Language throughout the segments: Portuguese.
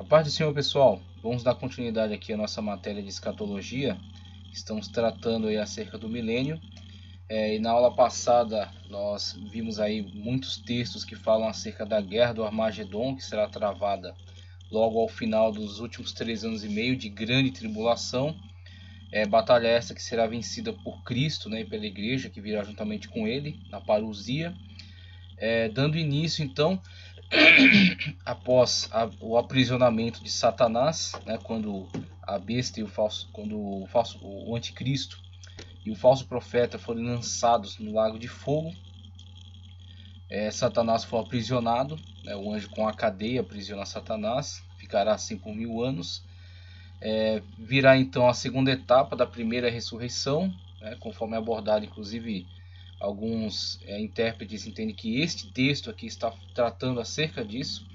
A paz do Senhor, pessoal. Vamos dar continuidade aqui à nossa matéria de escatologia. Estamos tratando aí acerca do milênio. E na aula passada nós vimos aí muitos textos que falam acerca da guerra do Armagedon, que será travada logo ao final dos últimos 3 anos e meio de grande tribulação. Batalha essa que será vencida por Cristo, né, e pela igreja que virá juntamente com ele na parousia. Dando início então após o aprisionamento de Satanás, né, quando a besta e o anticristo e o falso profeta foram lançados no lago de fogo, Satanás foi aprisionado, né, o anjo com a cadeia aprisiona Satanás, ficará assim por 1000 anos. Virá então a segunda etapa da primeira ressurreição, né, conforme abordado inclusive. Alguns intérpretes entendem que este texto aqui está tratando acerca disso,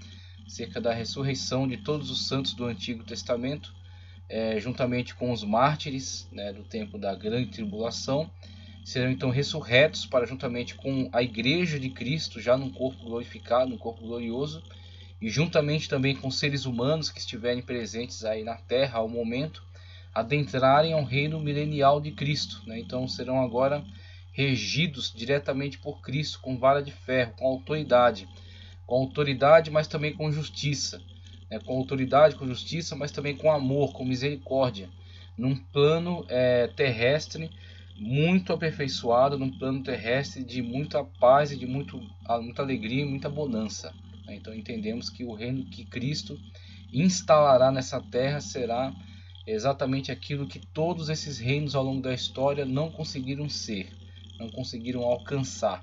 acerca da ressurreição de todos os santos do Antigo Testamento, juntamente com os mártires, né, do tempo da grande tribulação, serão então ressurretos para juntamente com a igreja de Cristo, já num corpo glorificado, num corpo glorioso, e juntamente também com seres humanos que estiverem presentes aí na terra ao momento, adentrarem ao reino milenial de Cristo, né? Então serão agora regidos diretamente por Cristo, com vara de ferro, com autoridade, mas também com justiça, né? Com autoridade, com justiça, mas também com amor, com misericórdia, num plano terrestre muito aperfeiçoado, num plano terrestre de muita paz e de muita alegria e muita bonança, né? Então entendemos que o reino que Cristo instalará nessa terra será exatamente aquilo que todos esses reinos ao longo da história não conseguiram ser, não conseguiram alcançar,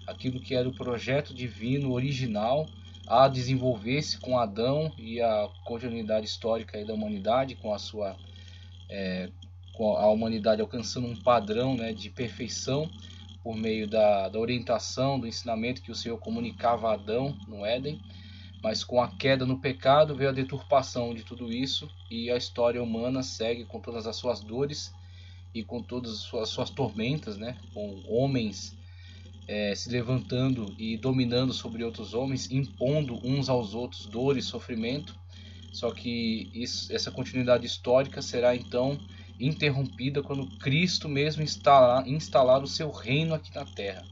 aquilo que era o projeto divino original a desenvolver-se com Adão e a continuidade histórica da humanidade, com a humanidade alcançando um padrão, né, de perfeição por meio da orientação, do ensinamento que o Senhor comunicava a Adão no Éden. Mas com a queda no pecado veio a deturpação de tudo isso, e a história humana segue com todas as suas dores e com todas as suas tormentas, né? Com homens se levantando e dominando sobre outros homens, impondo uns aos outros dor e sofrimento. Só que essa continuidade histórica será então interrompida quando Cristo mesmo instalar o seu reino aqui na terra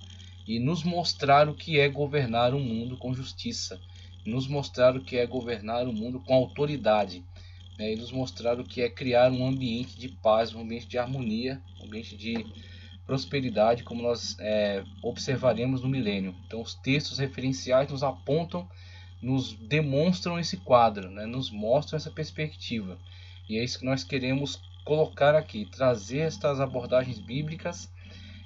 e nos mostrar o que é governar um mundo com justiça, nos mostrar o que é governar o mundo com autoridade, né, e nos mostrar o que é criar um ambiente de paz, um ambiente de harmonia, um ambiente de prosperidade, como nós observaremos no milênio. Então os textos referenciais nos apontam, nos demonstram esse quadro, né, nos mostram essa perspectiva. E é isso que nós queremos colocar aqui, trazer estas abordagens bíblicas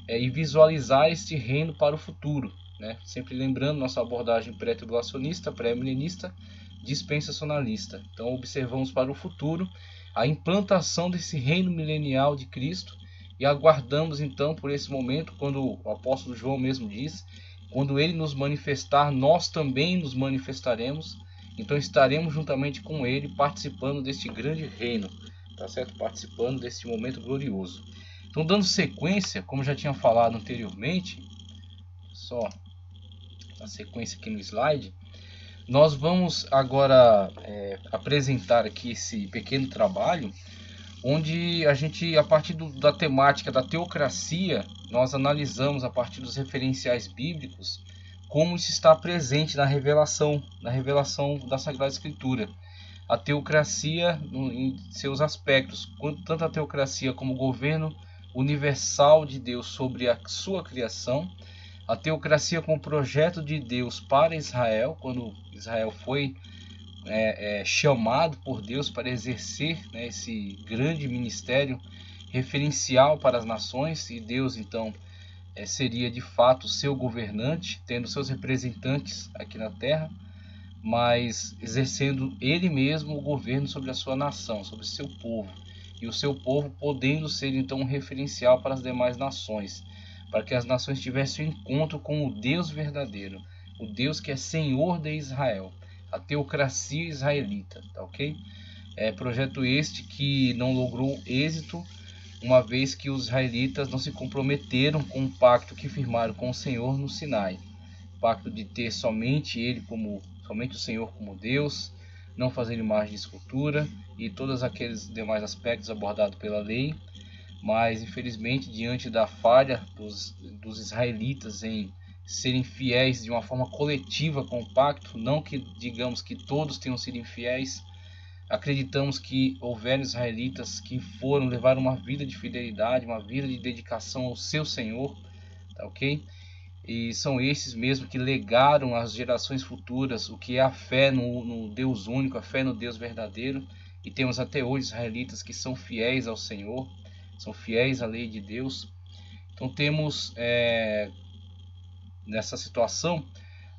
e visualizar este reino para o futuro, né? Sempre lembrando nossa abordagem pré-tribulacionista, pré-milenista, dispensacionalista. Então observamos para o futuro a implantação desse reino milenial de Cristo e aguardamos então por esse momento, quando o apóstolo João mesmo diz, quando ele nos manifestar, nós também nos manifestaremos. Então estaremos juntamente com ele participando deste grande reino, tá certo? Participando deste momento glorioso. Então, dando sequência, como já tinha falado anteriormente, só a sequência aqui no slide, nós vamos agora apresentar aqui esse pequeno trabalho, onde a gente, a partir da temática da teocracia, nós analisamos a partir dos referenciais bíblicos como isso está presente na revelação da Sagrada Escritura. A teocracia em seus aspectos, tanto a teocracia como o governo universal de Deus sobre a sua criação, a teocracia como projeto de Deus para Israel, quando Israel foi chamado por Deus para exercer, né, esse grande ministério referencial para as nações, e Deus então seria de fato seu governante, tendo seus representantes aqui na terra, mas exercendo ele mesmo o governo sobre a sua nação, sobre o seu povo, e o seu povo podendo ser então um referencial para as demais nações, para que as nações tivessem um encontro com o Deus verdadeiro, o Deus que é Senhor de Israel, a teocracia israelita, tá ok? Projeto este que não logrou êxito, uma vez que os israelitas não se comprometeram com o pacto que firmaram com o Senhor no Sinai, o pacto de ter somente o Senhor como Deus, não fazer imagem de escultura e todos aqueles demais aspectos abordados pela lei. Mas infelizmente, diante da falha dos israelitas em serem fiéis de uma forma coletiva com o pacto, não que digamos que todos tenham sido infiéis, acreditamos que houveram israelitas que levaram uma vida de fidelidade, uma vida de dedicação ao seu Senhor, tá ok? E são esses mesmo que legaram às gerações futuras o que é a fé no Deus único, a fé no Deus verdadeiro. E temos até hoje israelitas que são fiéis ao Senhor, são fiéis à lei de Deus. Então temos nessa situação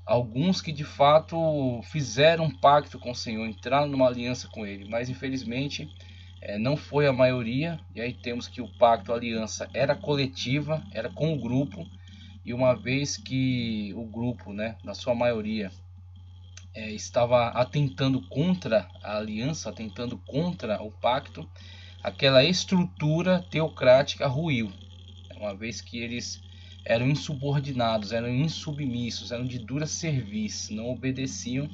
alguns que de fato fizeram um pacto com o Senhor, entraram numa aliança com Ele, mas infelizmente não foi a maioria. E aí temos que o pacto, a aliança era coletiva, era com o grupo, e uma vez que o grupo, na sua maioria, estava atentando contra a aliança, atentando contra o pacto, aquela estrutura teocrática ruiu, uma vez que eles eram insubordinados, eram insubmissos, eram de dura serviço, não obedeciam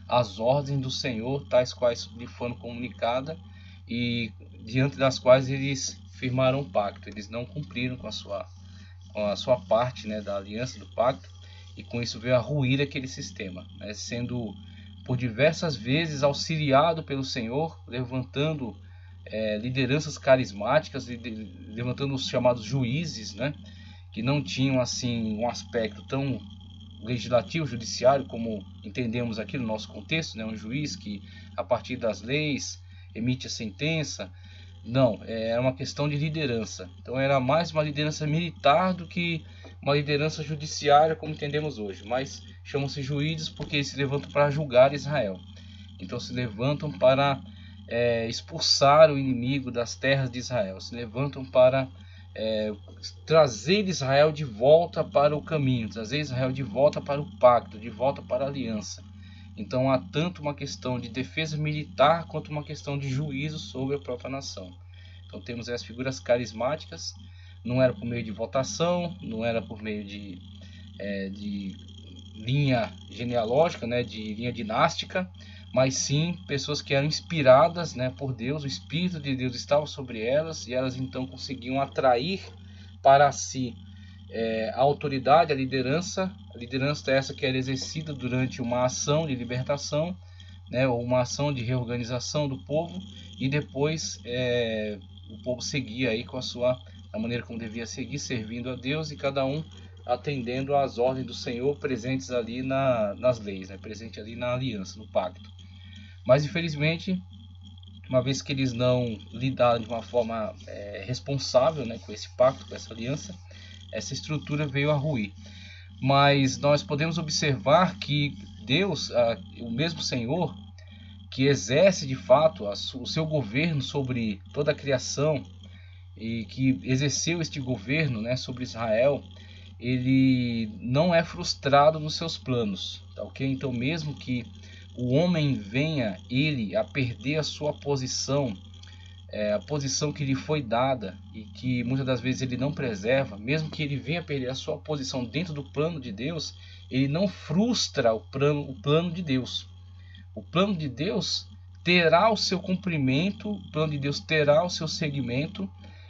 às ordens do Senhor, tais quais lhe foram comunicadas e diante das quais eles firmaram o pacto. Eles não cumpriram com a sua parte, da aliança, do pacto, e com isso veio a ruir aquele sistema, sendo por diversas vezes auxiliado pelo Senhor, levantando lideranças carismáticas, levantando os chamados juízes, que não tinham assim um aspecto tão legislativo, judiciário, como entendemos aqui no nosso contexto, um juiz que a partir das leis emite a sentença. Não, era uma questão de liderança. Então era mais uma liderança militar do que uma liderança judiciária como entendemos hoje, mas chamam-se juízes porque eles se levantam para julgar Israel. Então se levantam para expulsar o inimigo das terras de Israel, se levantam para trazer Israel de volta para o caminho, trazer Israel de volta para o pacto, de volta para a aliança. Então há tanto uma questão de defesa militar quanto uma questão de juízo sobre a própria nação. Então temos as figuras carismáticas, não era por meio de votação, não era por meio de linha genealógica, de linha dinástica, mas sim pessoas que eram inspiradas por Deus, o Espírito de Deus estava sobre elas e elas então conseguiam atrair para si a autoridade, a liderança essa que era exercida durante uma ação de libertação, ou uma ação de reorganização do povo, e depois o povo seguia aí com a maneira como devia seguir, servindo a Deus, e cada um atendendo às ordens do Senhor presentes ali nas leis, presente ali na aliança, no pacto. Mas infelizmente, uma vez que eles não lidaram de uma forma responsável com esse pacto, com essa aliança, essa estrutura veio a ruir. Mas nós podemos observar que Deus, o mesmo Senhor, que exerce de fato o seu governo sobre toda a criação e que exerceu este governo sobre Israel, ele não é frustrado nos seus planos, tá ok? Então mesmo que o homem venha ele a perder a sua posição, a posição que lhe foi dada e que muitas das vezes ele não preserva, mesmo que ele venha a perder a sua posição dentro do plano de Deus, ele não frustra o plano de Deus. O plano de Deus terá o seu cumprimento, o plano de Deus terá o seu seguimento,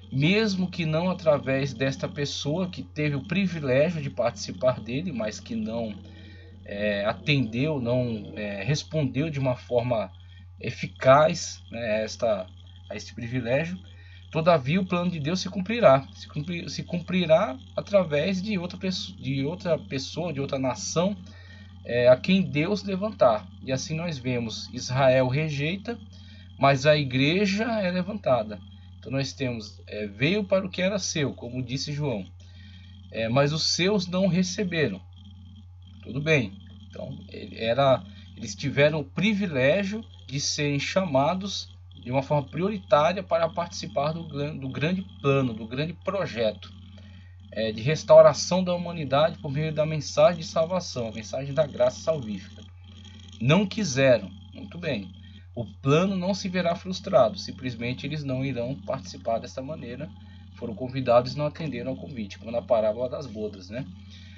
mesmo que não através desta pessoa que teve o privilégio de participar dele, mas que não atendeu, não respondeu de uma forma eficaz a este privilégio. Todavia o plano de Deus se cumprirá, se cumprirá através de outra pessoa, de outra nação, a quem Deus levantar. E assim nós vemos, Israel rejeita, mas a igreja é levantada. Então nós temos, veio para o que era seu, como disse João, mas os seus não receberam. Tudo bem, então eles tiveram o privilégio de serem chamados de uma forma prioritária para participar do grande plano, do grande projeto de restauração da humanidade por meio da mensagem de salvação, a mensagem da graça salvífica. Não quiseram, muito bem, o plano não se verá frustrado, simplesmente eles não irão participar dessa maneira. Foram convidados e não atenderam ao convite, como na parábola das bodas,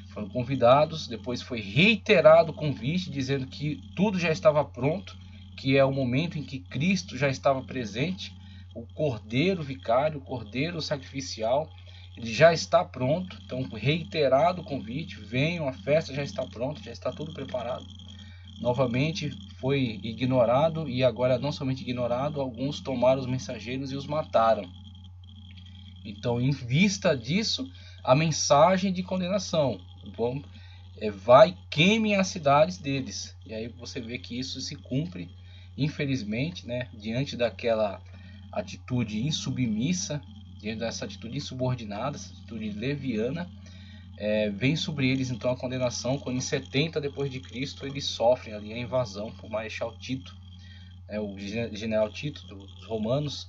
Foram convidados, depois foi reiterado o convite, dizendo que tudo já estava pronto, que é o momento em que Cristo já estava presente, o Cordeiro Vicário, o Cordeiro Sacrificial, ele já está pronto. Então, reiterado o convite, venham, a festa já está pronta, já está tudo preparado. Novamente foi ignorado, e agora não somente ignorado, alguns tomaram os mensageiros e os mataram. Então, em vista disso, a mensagem de condenação: vai, queimem as cidades deles. E aí você vê que isso se cumpre, infelizmente, né, diante daquela atitude insubmissa, diante dessa atitude insubordinada, essa atitude leviana. Vem sobre eles então a condenação, quando em 70 depois de Cristo eles sofrem ali a invasão por Marechal Tito, o general Tito dos romanos,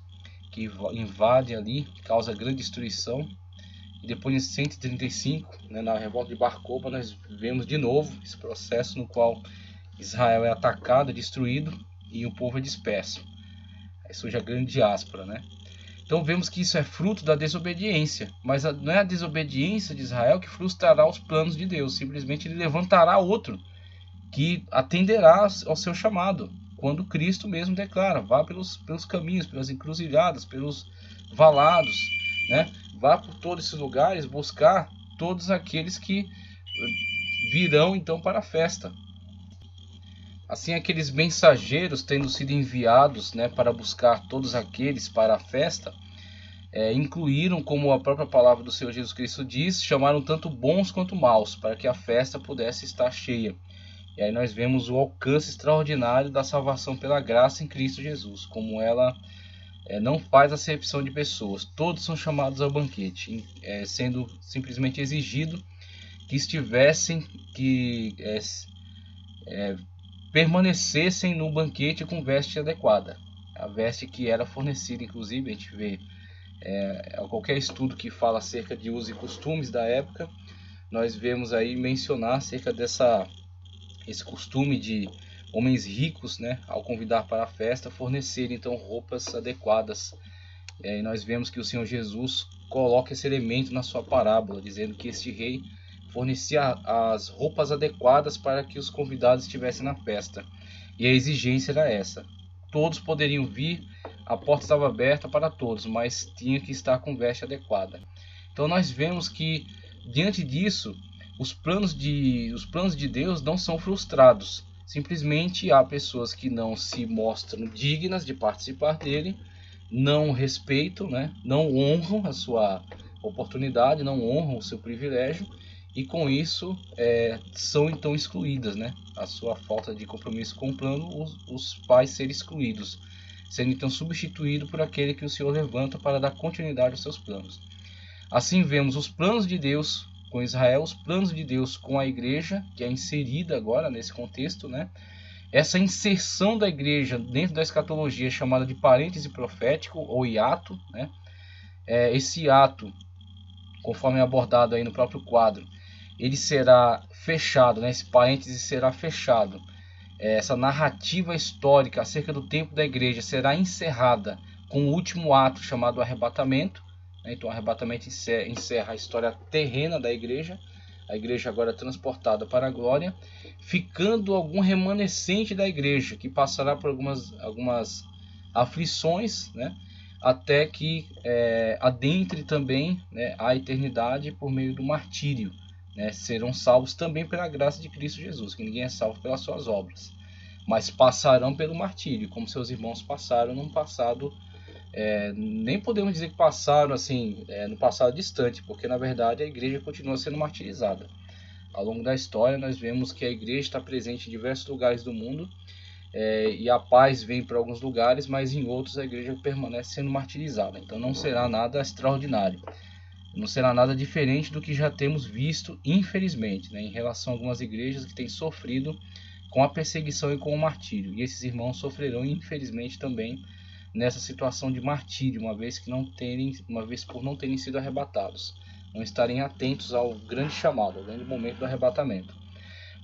que invade ali, causa grande destruição. E depois em 135, né, na revolta de Bar Kokhba, nós vemos de novo esse processo no qual Israel é atacado, destruído, e o povo é disperso. Aí surge a grande diáspora, né? Então vemos que isso é fruto da desobediência, mas não é a desobediência de Israel que frustrará os planos de Deus. Simplesmente ele levantará outro que atenderá ao seu chamado, quando Cristo mesmo declara: vá pelos caminhos, pelas encruzilhadas, pelos valados, né? Vá por todos esses lugares buscar todos aqueles que virão então para a festa. Assim, aqueles mensageiros tendo sido enviados, né, para buscar todos aqueles para a festa, incluíram, como a própria palavra do Senhor Jesus Cristo diz, chamaram tanto bons quanto maus, para que a festa pudesse estar cheia. E aí nós vemos o alcance extraordinário da salvação pela graça em Cristo Jesus, como ela não faz acepção de pessoas. Todos são chamados ao banquete, sendo simplesmente exigido que estivessem, que permanecessem no banquete com veste adequada. A veste que era fornecida, inclusive, a gente vê qualquer estudo que fala acerca de usos e costumes da época, nós vemos aí mencionar acerca esse costume de homens ricos, né, ao convidar para a festa, fornecer então roupas adequadas. E nós vemos que o Senhor Jesus coloca esse elemento na sua parábola, dizendo que este rei fornecia as roupas adequadas para que os convidados estivessem na festa. E a exigência era essa: todos poderiam vir, a porta estava aberta para todos, mas tinha que estar com veste adequada. Então nós vemos que, diante disso, os planos de Deus não são frustrados. Simplesmente há pessoas que não se mostram dignas de participar dele, não respeitam, né? Não honram a sua oportunidade, não honram o seu privilégio, e com isso são então excluídas, né? A sua falta de compromisso com o plano os faz ser excluídos, sendo então substituído por aquele que o Senhor levanta para dar continuidade aos seus planos. Assim vemos os planos de Deus com Israel, os planos de Deus com a igreja, que é inserida agora nesse contexto, né? Essa inserção da igreja dentro da escatologia chamada de parêntese profético ou hiato, né? Esse hiato, conforme é abordado aí no próprio quadro, ele será fechado, né? Esse parêntese será fechado. Essa narrativa histórica acerca do tempo da igreja será encerrada com o último ato chamado arrebatamento. Então o arrebatamento encerra a história terrena da igreja. A igreja agora é transportada para a glória, ficando algum remanescente da igreja que passará por algumas aflições, né? Até que adentre também, né, a eternidade por meio do martírio, né? Serão salvos também pela graça de Cristo Jesus, que ninguém é salvo pelas suas obras, mas passarão pelo martírio, como seus irmãos passaram num passado, nem podemos dizer que passaram assim, no passado distante, porque na verdade a igreja continua sendo martirizada. Ao longo da história nós vemos que a igreja está presente em diversos lugares do mundo, e a paz vem para alguns lugares, mas em outros a igreja permanece sendo martirizada. Então não será nada extraordinário, não será nada diferente do que já temos visto, infelizmente, né, em relação a algumas igrejas que têm sofrido com a perseguição e com o martírio. E esses irmãos sofrerão, infelizmente, também nessa situação de martírio, uma vez por não terem sido arrebatados, não estarem atentos ao grande chamado, ao grande momento do arrebatamento.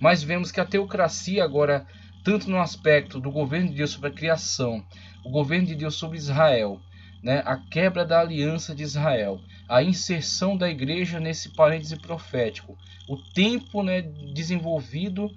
Mas vemos que a teocracia agora, tanto no aspecto do governo de Deus sobre a criação, o governo de Deus sobre Israel, né, a quebra da aliança de Israel, a inserção da igreja nesse parêntese profético, o tempo, né, desenvolvido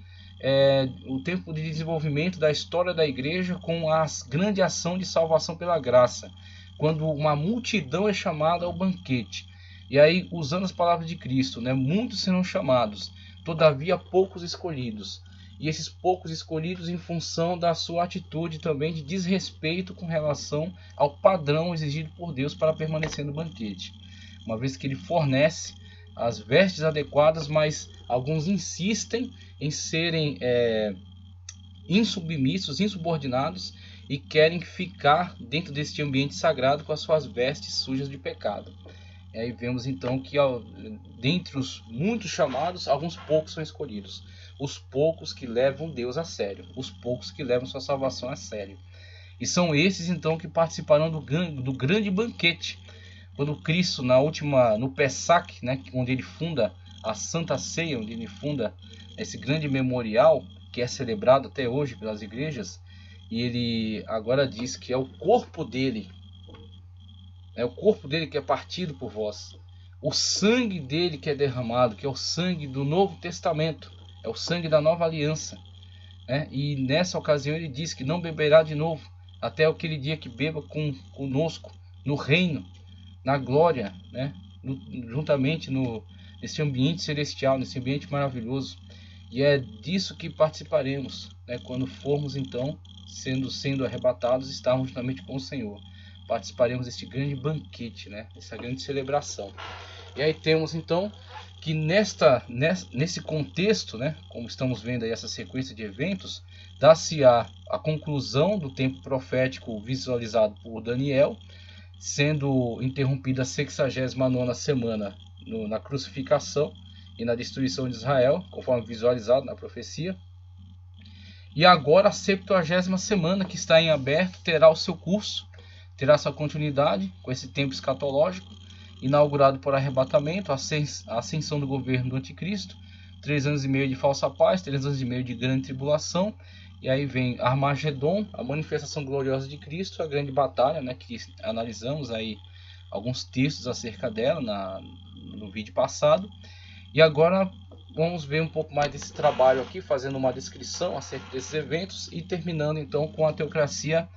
o tempo de desenvolvimento da história da igreja com a grande ação de salvação pela graça, quando uma multidão é chamada ao banquete. E aí, usando as palavras de Cristo, né, muitos serão chamados, todavia poucos escolhidos. E esses poucos escolhidos em função da sua atitude também de desrespeito com relação ao padrão exigido por Deus para permanecer no banquete. Uma vez que ele fornece as vestes adequadas, mas alguns insistem em serem insubmissos, insubordinados, e querem ficar dentro deste ambiente sagrado com as suas vestes sujas de pecado. E aí vemos então que dentre os muitos chamados, alguns poucos são escolhidos. Os poucos que levam Deus a sério, os poucos que levam sua salvação a sério. E são esses então que participarão do grande banquete, quando Cristo no Pessac, né, onde ele funda a Santa Ceia, onde ele funda esse grande memorial que é celebrado até hoje pelas igrejas, e ele agora diz que é o corpo dele, que é partido por vós, o sangue dele que é derramado, que é o sangue do Novo Testamento, é o sangue da nova aliança, né? E nessa ocasião ele diz que não beberá de novo até aquele dia que beba conosco no reino, na glória, né? Juntamente nesse ambiente celestial, nesse ambiente maravilhoso. E é disso que participaremos, né? Quando formos então sendo arrebatados, estarmos justamente com o Senhor. Participaremos deste grande banquete, né? Essa grande celebração. E aí temos então que nesse contexto, né, como estamos vendo aí essa sequência de eventos, dá-se-á a conclusão do tempo profético visualizado por Daniel, sendo interrompida a 69ª semana na crucificação e na destruição de Israel, conforme visualizado na profecia. E agora a 70ª semana, que está em aberto, terá o seu curso, terá sua continuidade com esse tempo escatológico, inaugurado por arrebatamento, a ascensão do governo do anticristo, 3 anos e meio de falsa paz, 3 anos e meio de grande tribulação, e aí vem Armagedon, a manifestação gloriosa de Cristo, a grande batalha, né, que analisamos aí alguns textos acerca dela no vídeo passado. E agora vamos ver um pouco mais desse trabalho aqui, fazendo uma descrição acerca desses eventos e terminando então com a teocracia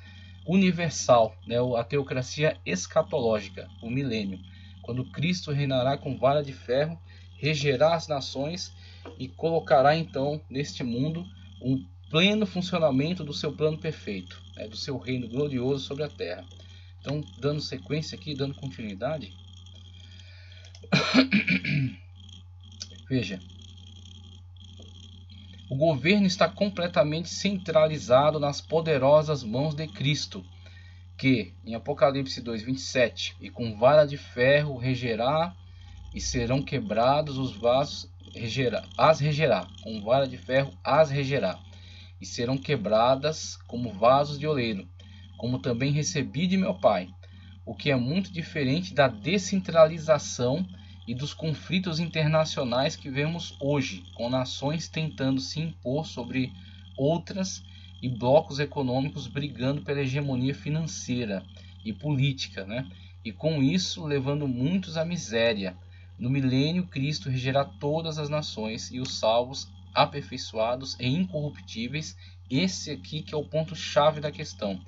universal, né, a teocracia escatológica, o milênio, quando Cristo reinará com vara de ferro, regerá as nações e colocará então neste mundo um pleno funcionamento do seu plano perfeito, né, do seu reino glorioso sobre a terra. Então, dando sequência aqui, dando continuidade, veja, o governo está completamente centralizado nas poderosas mãos de Cristo, que, em Apocalipse 2:27, e com vara de ferro regerá, e serão quebrados os vasos, regerá, com vara de ferro as regerá, e serão quebradas como vasos de oleiro, como também recebi de meu Pai, o que é muito diferente da descentralização e dos conflitos internacionais que vemos hoje, com nações tentando se impor sobre outras e blocos econômicos brigando pela hegemonia financeira e política, né? E com isso levando muitos à miséria. No milênio, Cristo regerá todas as nações e os salvos, aperfeiçoados e incorruptíveis. Esse aqui que é o ponto-chave da questão.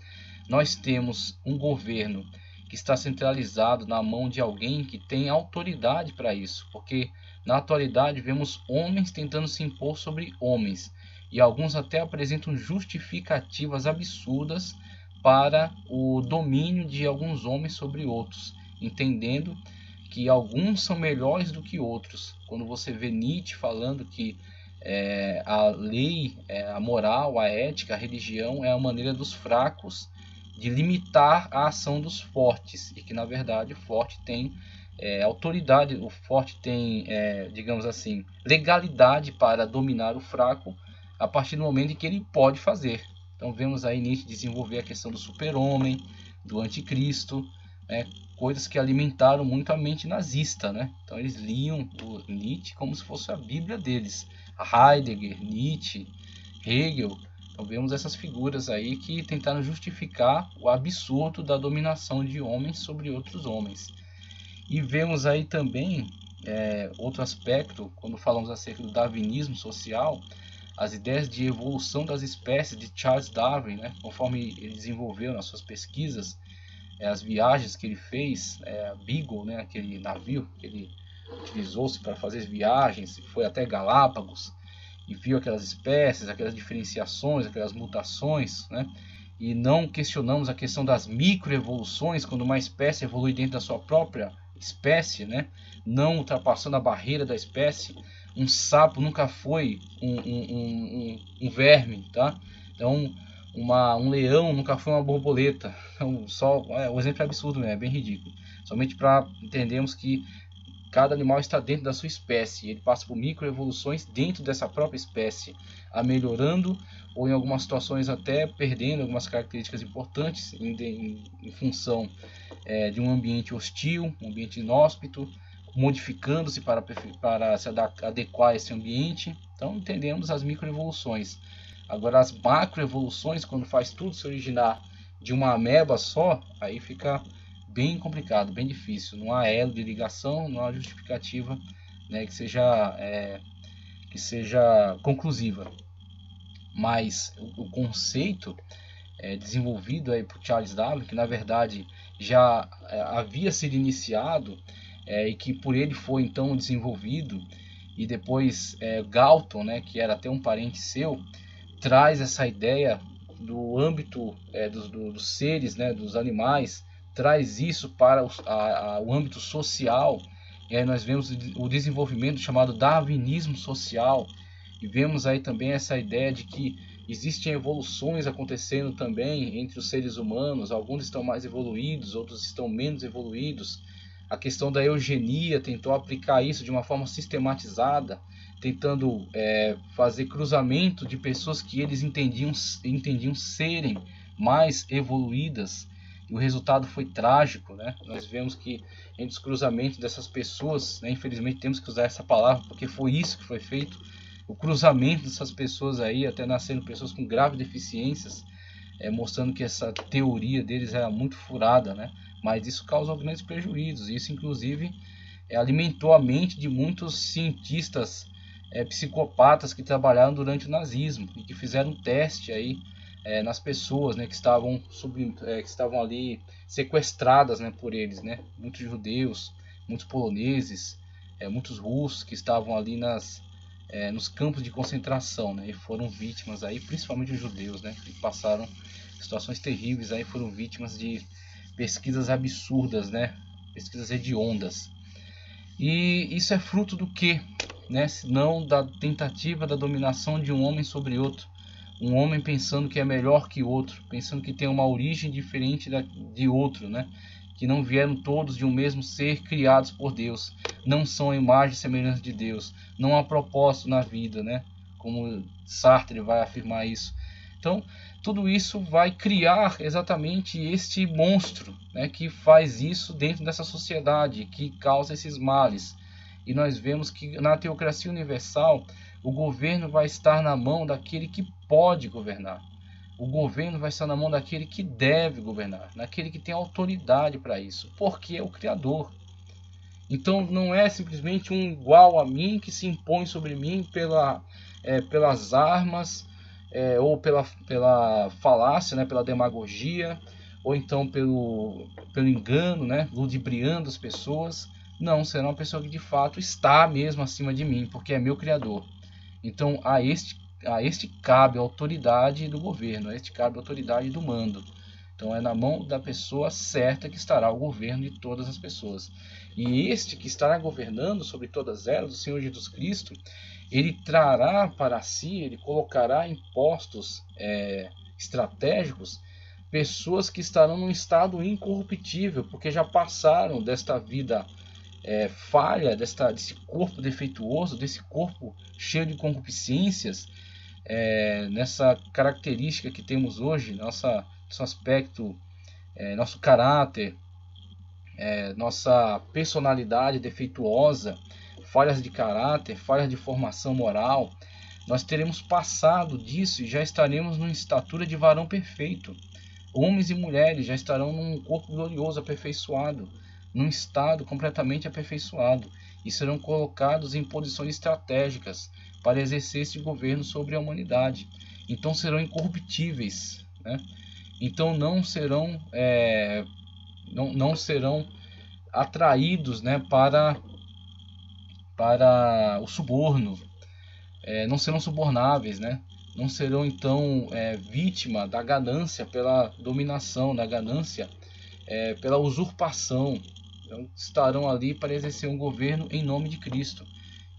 Nós temos um governo que está centralizado na mão de alguém que tem autoridade para isso, porque na atualidade vemos homens tentando se impor sobre homens, e alguns até apresentam justificativas absurdas para o domínio de alguns homens sobre outros, entendendo que alguns são melhores do que outros. Quando você vê Nietzsche falando que a lei, a moral, a ética, a religião é a maneira dos fracos de limitar a ação dos fortes, e que na verdade o forte tem autoridade, o forte tem, digamos assim, legalidade para dominar o fraco a partir do momento em que ele pode fazer. Então vemos aí Nietzsche desenvolver a questão do super-homem, do anticristo, né, coisas que alimentaram muito a mente nazista, né? Então eles liam o Nietzsche como se fosse a Bíblia deles. Heidegger, Nietzsche, Hegel. Então vemos essas figuras aí que tentaram justificar o absurdo da dominação de homens sobre outros homens. E vemos aí também outro aspecto, quando falamos acerca do darwinismo social, as ideias de evolução das espécies de Charles Darwin, né, conforme ele desenvolveu nas suas pesquisas, as viagens que ele fez, a Beagle, né, aquele navio que ele utilizou-se para fazer viagens, foi até Galápagos e viu aquelas espécies, aquelas diferenciações, aquelas mutações, né? E não questionamos a questão das microevoluções, quando uma espécie evolui dentro da sua própria espécie, né? Não ultrapassando a barreira da espécie. Um sapo nunca foi um verme, tá? Então, um leão nunca foi uma borboleta. Então, o exemplo é absurdo, né? É bem ridículo. Somente para entendermos que cada animal está dentro da sua espécie, ele passa por microevoluções dentro dessa própria espécie, a melhorando ou em algumas situações até perdendo algumas características importantes em função de um ambiente hostil, um ambiente inóspito, modificando-se para se adequar a esse ambiente. Então entendemos as microevoluções. Agora as macroevoluções, quando faz tudo se originar de uma ameba só, aí fica bem complicado, bem difícil. Não há elo de ligação, não há justificativa, né, que seja conclusiva. Mas o conceito desenvolvido aí por Charles Darwin, que na verdade já havia sido iniciado e que por ele foi então desenvolvido, e depois Galton, né, que era até um parente seu, traz essa ideia do âmbito dos seres, né, dos animais, traz isso para o âmbito social, e aí nós vemos o desenvolvimento chamado darwinismo social, e vemos aí também essa ideia de que existem evoluções acontecendo também entre os seres humanos, alguns estão mais evoluídos, outros estão menos evoluídos. A questão da eugenia tentou aplicar isso de uma forma sistematizada, tentando fazer cruzamento de pessoas que eles entendiam serem mais evoluídas, e o resultado foi trágico, né? Nós vemos que entre os cruzamentos dessas pessoas, né, infelizmente temos que usar essa palavra porque foi isso que foi feito, o cruzamento dessas pessoas aí, até nascendo pessoas com graves deficiências, mostrando que essa teoria deles era muito furada, né? Mas isso causou grandes prejuízos, isso inclusive alimentou a mente de muitos cientistas psicopatas que trabalharam durante o nazismo e que fizeram um teste aí nas pessoas, né, que estavam ali sequestradas, né, por eles, né? Muitos judeus, muitos poloneses, muitos russos que estavam ali nos campos de concentração, né, e foram vítimas aí, principalmente os judeus, né, que passaram situações terríveis aí, foram vítimas de pesquisas absurdas, né, pesquisas hediondas. E isso é fruto do quê? Né? Não da tentativa da dominação de um homem sobre outro. Um homem pensando que é melhor que outro, pensando que tem uma origem diferente de outro, né? Que não vieram todos de um mesmo ser criados por Deus. Não são a imagem e semelhança de Deus. Não há propósito na vida, né? Como Sartre vai afirmar isso. Então, tudo isso vai criar exatamente este monstro, né, que faz isso dentro dessa sociedade, que causa esses males. E nós vemos que na teocracia universal, o governo vai estar na mão daquele que pode governar. O governo vai estar na mão daquele que deve governar, daquele que tem autoridade para isso, porque é o Criador. Então não é simplesmente um igual a mim que se impõe sobre mim pelas armas, ou pela falácia, né, pela demagogia, ou então pelo engano, né, ludibriando as pessoas. Não, será uma pessoa que de fato está mesmo acima de mim, porque é meu Criador. Então a este cabe a autoridade do governo, a este cabe a autoridade do mando. Então é na mão da pessoa certa que estará o governo de todas as pessoas. E este que estará governando sobre todas elas, o Senhor Jesus Cristo, ele trará para si, ele colocará em postos estratégicos pessoas que estarão num estado incorruptível, porque já passaram desta vida falha, desse corpo defeituoso, desse corpo cheio de concupiscências, nessa característica que temos hoje, nosso aspecto, nosso caráter, nossa personalidade defeituosa, falhas de caráter, falhas de formação moral. Nós teremos passado disso e já estaremos numa estatura de varão perfeito. Homens e mulheres já estarão num corpo glorioso, aperfeiçoado, num estado completamente aperfeiçoado, e serão colocados em posições estratégicas, para exercer este governo sobre a humanidade. Então serão incorruptíveis, né? Então não serão atraídos, né, para o suborno, não serão subornáveis, né? Não serão então vítima da ganância pela dominação, da ganância pela usurpação. Então, estarão ali para exercer um governo em nome de Cristo.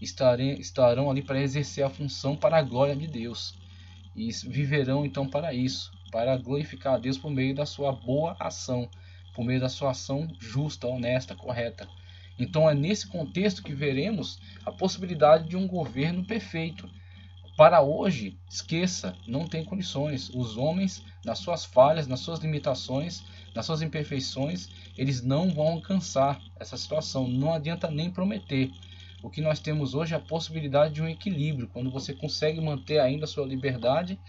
Estarão ali para exercer a função para a glória de Deus. E viverão então para isso, para glorificar a Deus por meio da sua boa ação, por meio da sua ação justa, honesta, correta. Então é nesse contexto que veremos a possibilidade de um governo perfeito. Para hoje, esqueça, não tem condições. Os homens, nas suas falhas, nas suas limitações, nas suas imperfeições, eles não vão alcançar essa situação. Não adianta nem prometer. O que nós temos hoje é a possibilidade de um equilíbrio, quando você consegue manter ainda a sua liberdade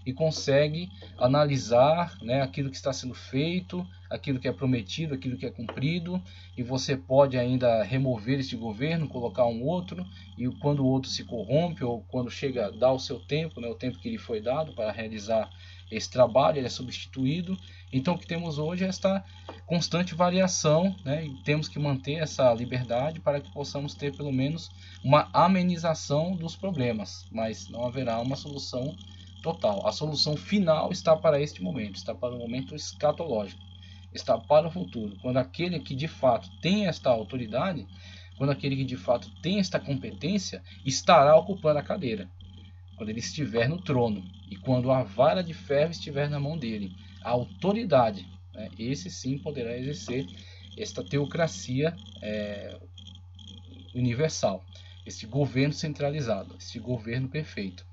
e consegue analisar, né, aquilo que está sendo feito, aquilo que é prometido, aquilo que é cumprido, e você pode ainda remover este governo, colocar um outro, e quando o outro se corrompe, ou quando chega a dar o seu tempo, né, o tempo que lhe foi dado para realizar esse trabalho, ele é substituído. Então o que temos hoje é esta constante variação, né, e temos que manter essa liberdade para que possamos ter pelo menos uma amenização dos problemas, mas não haverá uma solução total. A solução final está para este momento, está para o momento escatológico, está para o futuro, quando aquele que de fato tem esta autoridade, quando aquele que de fato tem esta competência, estará ocupando a cadeira, quando ele estiver no trono, e quando a vara de ferro estiver na mão dele, a autoridade, né, esse sim poderá exercer esta teocracia universal, este governo centralizado, este governo perfeito.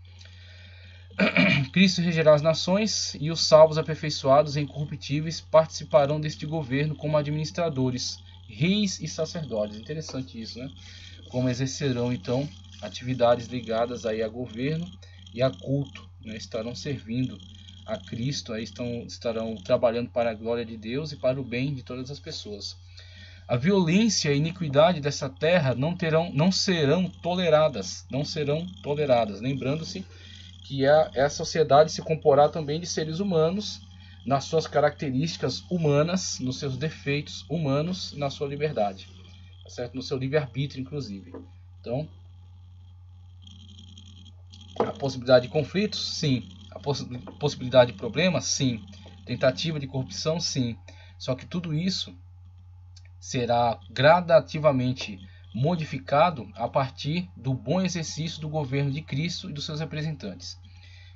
Cristo regerá as nações, e os salvos aperfeiçoados e incorruptíveis participarão deste governo como administradores, reis e sacerdotes. Interessante isso, né? Como exercerão então atividades ligadas aí a governo e a culto, né? Estarão servindo a Cristo, aí estarão trabalhando para a glória de Deus e para o bem de todas as pessoas. A violência e a iniquidade dessa terra não serão toleradas, lembrando-se que a sociedade se comporá também de seres humanos, nas suas características humanas, nos seus defeitos humanos, na sua liberdade, tá certo? No seu livre-arbítrio, inclusive. Então, a possibilidade de conflitos, sim. A possibilidade de problemas, sim. Tentativa de corrupção, sim. Só que tudo isso será gradativamente modificado a partir do bom exercício do governo de Cristo e dos seus representantes,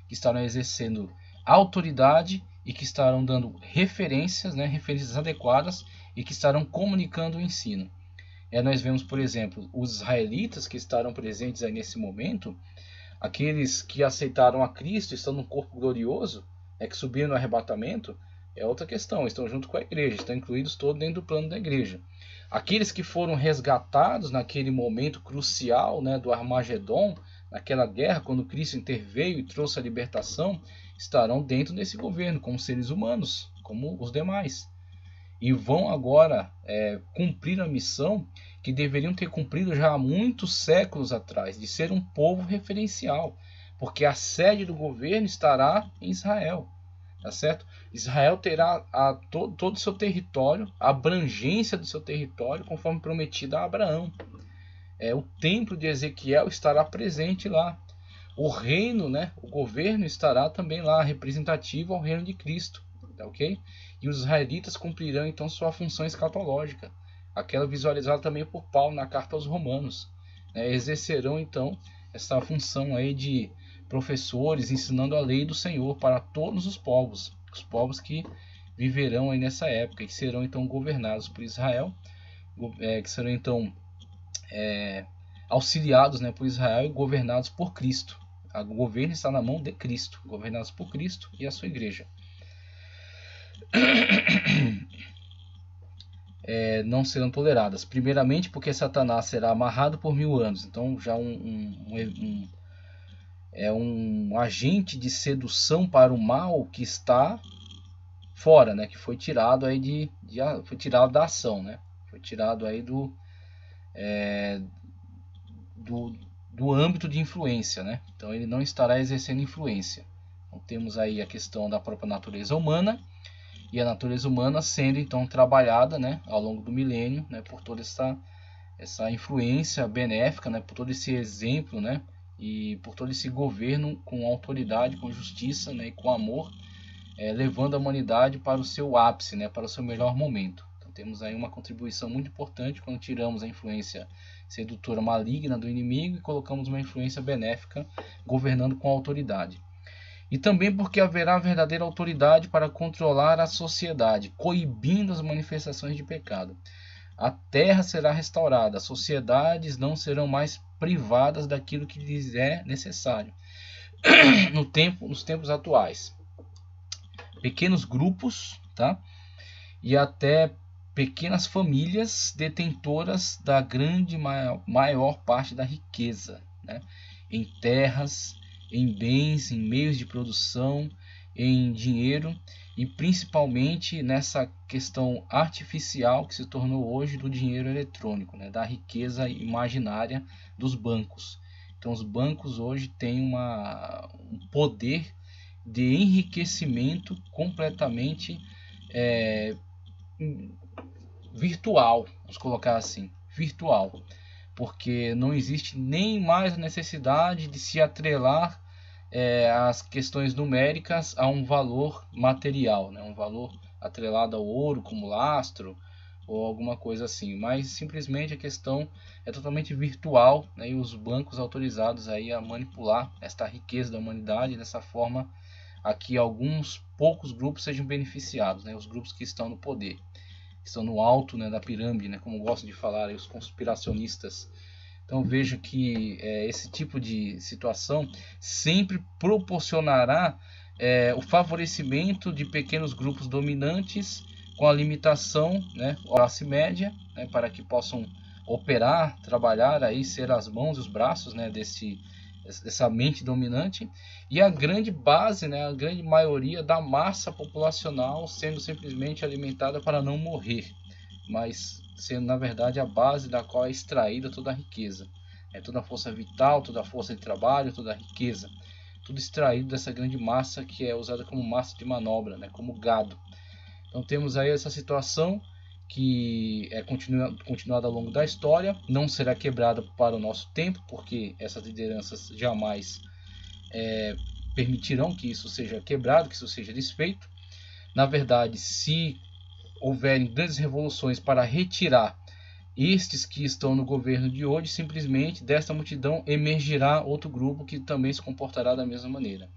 que estarão exercendo autoridade e que estarão dando referências, né, referências adequadas, e que estarão comunicando o ensino. Nós vemos, por exemplo, os israelitas que estarão presentes aí nesse momento, aqueles que aceitaram a Cristo, estão no corpo glorioso, que subiram no arrebatamento, é outra questão, estão junto com a igreja, estão incluídos todos dentro do plano da igreja. Aqueles que foram resgatados naquele momento crucial, né, do Armagedon, naquela guerra, quando Cristo interveio e trouxe a libertação, estarão dentro desse governo, como seres humanos, como os demais. E vão agora cumprir a missão que deveriam ter cumprido já há muitos séculos atrás, de ser um povo referencial, porque a sede do governo estará em Israel. Tá certo? Israel terá todo o seu território, a abrangência do seu território, conforme prometido a Abraão. O templo de Ezequiel estará presente lá. O reino, né, o governo estará também lá, representativo ao reino de Cristo. Tá, ok? E os israelitas cumprirão então sua função escatológica, aquela visualizada também por Paulo na carta aos Romanos. Exercerão então essa função aí de professores ensinando a lei do Senhor para todos os povos que viverão aí nessa época, e que serão então governados por Israel, que serão então auxiliados, né, por Israel e governados por Cristo. O governo está na mão de Cristo, governados por Cristo e a sua igreja. Não serão toleradas, primeiramente porque Satanás será amarrado por 1000 anos, então já um agente de sedução para o mal que está fora, né, que foi tirado aí foi tirado da ação, né, foi tirado aí do âmbito de influência, né? Então ele não estará exercendo influência. Então temos aí a questão da própria natureza humana, e a natureza humana sendo então trabalhada, né, ao longo do milênio, né, por toda essa influência benéfica, né, por todo esse exemplo, né, e por todo esse governo com autoridade, com justiça, né, e com amor, levando a humanidade para o seu ápice, né, para o seu melhor momento. Então temos aí uma contribuição muito importante quando tiramos a influência sedutora maligna do inimigo e colocamos uma influência benéfica governando com autoridade. E também porque haverá verdadeira autoridade para controlar a sociedade, coibindo as manifestações de pecado. A terra será restaurada, as sociedades não serão mais privadas daquilo que lhes é necessário. Nos tempos atuais, pequenos grupos, tá? E até pequenas famílias detentoras da grande maior parte da riqueza, né? Em terras, em bens, em meios de produção, em dinheiro e principalmente nessa questão artificial que se tornou hoje do dinheiro eletrônico, né? Da riqueza imaginária dos bancos. Então os bancos hoje têm um poder de enriquecimento completamente virtual, vamos colocar assim, virtual, porque não existe nem mais a necessidade de se atrelar as questões numéricas a um valor material, né? Um valor atrelado ao ouro como lastro ou alguma coisa assim, mas simplesmente a questão é totalmente virtual, né? E os bancos autorizados aí a manipular esta riqueza da humanidade dessa forma a que alguns poucos grupos sejam beneficiados, né? Os grupos que estão no poder, que estão no alto, né, da pirâmide, né? Como gostam de falar aí, os conspiracionistas. Então vejo que esse tipo de situação sempre proporcionará o favorecimento de pequenos grupos dominantes com a limitação, né, da classe média, né, para que possam operar, trabalhar, aí, ser as mãos e os braços, né, dessa mente dominante, e a grande base, né, a grande maioria da massa populacional sendo simplesmente alimentada para não morrer, mas sendo na verdade a base da qual é extraída toda a riqueza, toda a força vital, toda a força de trabalho, toda a riqueza, tudo extraído dessa grande massa que é usada como massa de manobra, né, como gado. Então temos aí essa situação que é continuada ao longo da história, não será quebrada para o nosso tempo, porque essas lideranças jamais permitirão que isso seja quebrado, que isso seja desfeito. Na verdade, se houverem grandes revoluções para retirar estes que estão no governo de hoje, simplesmente desta multidão emergirá outro grupo que também se comportará da mesma maneira.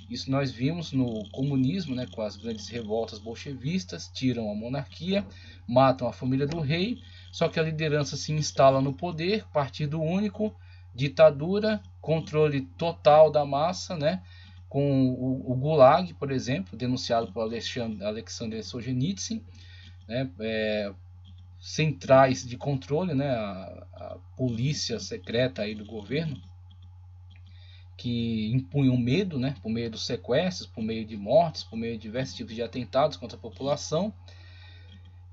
Isso nós vimos no comunismo, né, com as grandes revoltas bolchevistas, tiram a monarquia, matam a família do rei, só que a liderança se instala no poder, partido único, ditadura, controle total da massa, né, com o Gulag, por exemplo, denunciado por Alexander Solzhenitsyn, né, centrais de controle, né, a polícia secreta aí do governo, que impunham medo, né, por meio dos sequestros, por meio de mortes, por meio de diversos tipos de atentados contra a população.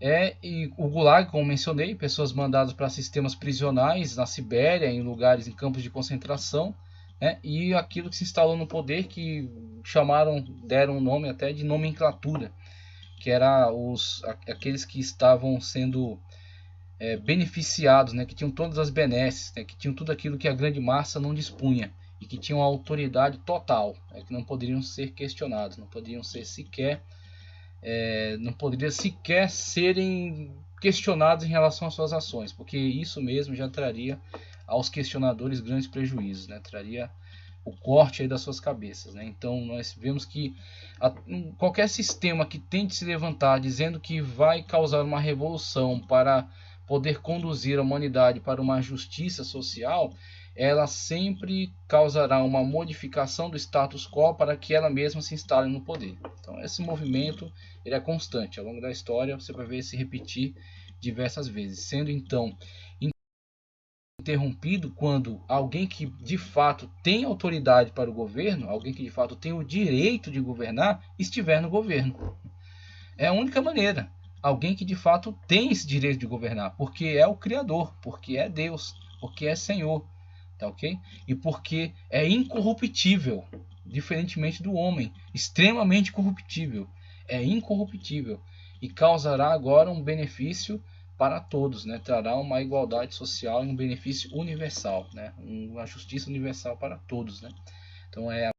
E o Gulag, como mencionei, pessoas mandadas para sistemas prisionais na Sibéria, em lugares, em campos de concentração, né, e aquilo que se instalou no poder que deram um nome até de nomenclatura, que era aqueles que estavam sendo beneficiados, né, que tinham todas as benesses, né, que tinham tudo aquilo que a grande massa não dispunha, e que tinham autoridade total, que não poderiam ser questionados, não poderiam ser sequer serem questionados em relação às suas ações, porque isso mesmo já traria aos questionadores grandes prejuízos, né? Traria o corte aí das suas cabeças, né? Então nós vemos que qualquer sistema que tente se levantar dizendo que vai causar uma revolução para poder conduzir a humanidade para uma justiça social, ela sempre causará uma modificação do status quo para que ela mesma se instale no poder. Então esse movimento ele é constante ao longo da história, você vai ver se repetir diversas vezes, sendo então interrompido quando alguém que de fato tem autoridade para o governo, alguém que de fato tem o direito de governar, estiver no governo. É a única maneira. Alguém que de fato tem esse direito de governar, porque é o Criador, porque é Deus, porque é Senhor. tá ok? E porque é incorruptível, diferentemente do homem, extremamente corruptível, é incorruptível e causará agora um benefício para todos, né? Trará uma igualdade social e um benefício universal, né? Uma justiça universal para todos, né? Então é